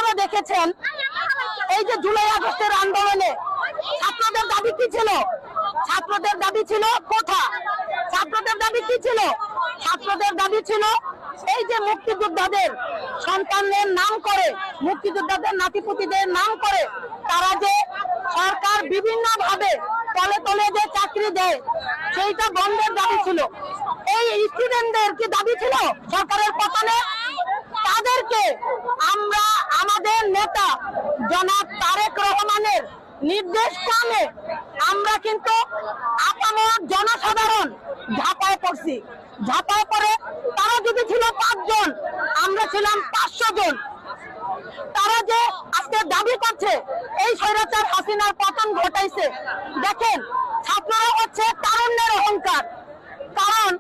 আপনারা দেখেছেন এই যে জুলাই আগস্টের আন্দোলনে ছাত্রদের দাবি কি ছিল? ছাত্রদের দাবি ছিল কোঠা। ছাত্রদের দাবি কি ছিল? ছাত্রদের দাবি ছিল এই যে মুক্তিযোদ্ধাদের সন্তানদের নাম করে, মুক্তিযোদ্ধাদের নাতিপুতিদের নাম করে তারা যে সরকার বিভিন্ন ভাবে তলে তলে যে চাকরি দেয় সেইটা বন্ধের দাবি ছিল। এই স্টুডেন্টদের কি দাবি ছিল সরকারের পতনে? তাদেরকে আমরা আমাদের নেতা জনাব তারেক রহমানের নির্দেশ ক্রমে আমরা কিন্তু আপামর জনসাধারণ ঝাঁপায় পড়ছি। ঝাঁপায় পড়ে তারা যদি ছিল 5 জন, আমরা ছিলাম 500 জন। তারা যে আজকে দাবি করছে এই স্বৈরাচার হাসিনার পতন ঘটাইছে, দেখেন ছাত্ররা হচ্ছে তারুণ্যের অহংকার। কারণ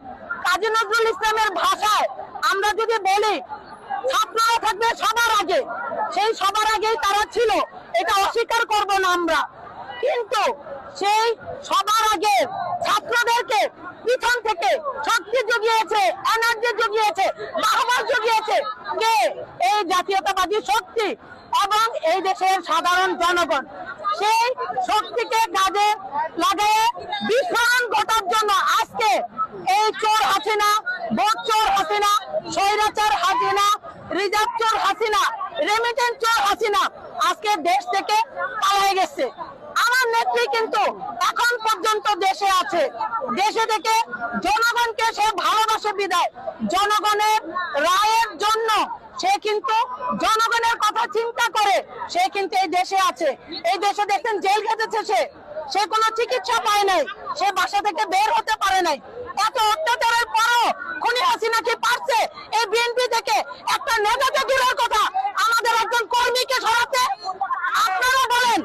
কাজী নজরুল ইসলামের ভাষায় আমরা যদি বলি ছাত্ররা থাকবে সবার আগে, সেই সবার আগেই তারা ছিল, এটা অস্বীকার করব না আমরা। কিন্তু সেই সবার আগে ছাত্রদেরকে পিছন থেকে শক্তি জুগিয়েছে, এনার্জি জুগিয়েছে, বাহবাস জুগিয়েছে কে? এই জাতীয়তাবাদী শক্তি এবং এই দেশের সাধারণ জনগণ। সেই শক্তিকে কাজে লাগিয়ে বিস্ফোরণ ঘটার জন্য আজকে এই চোর হাসিনা, ভোট চোর হাসিনা, স্বৈরাচার হাসিনা, রিজার্ভ চোর হাসিনা, রেমিটেন্স চোর হাসিনা আজকে দেশ থেকে পালিয়ে গেছে। আমার নেত্রী কিন্তু এখন পর্যন্ত দেশে আছে। দেশে থেকে জনগণকে সে ভালোবাসে বিদায় জনগণের রায়ের জন্য সে কিন্তু জনগণের কথা চিন্তা করে সে কিন্তু এই দেশে আছে। এই দেশে দেখেন জেল খেটেছে সে কোনো চিকিৎসা পায় নাই, সে বাসা থেকে বের হতে পারে নাই। এত অত্যাচারের পরও খুনি হাসিনা কি পারছে এই বিএনপি থেকে একটা নেতাকে দূরের কথা আমাদের একজন কর্মীকে সরাতে? আপনারা বলেন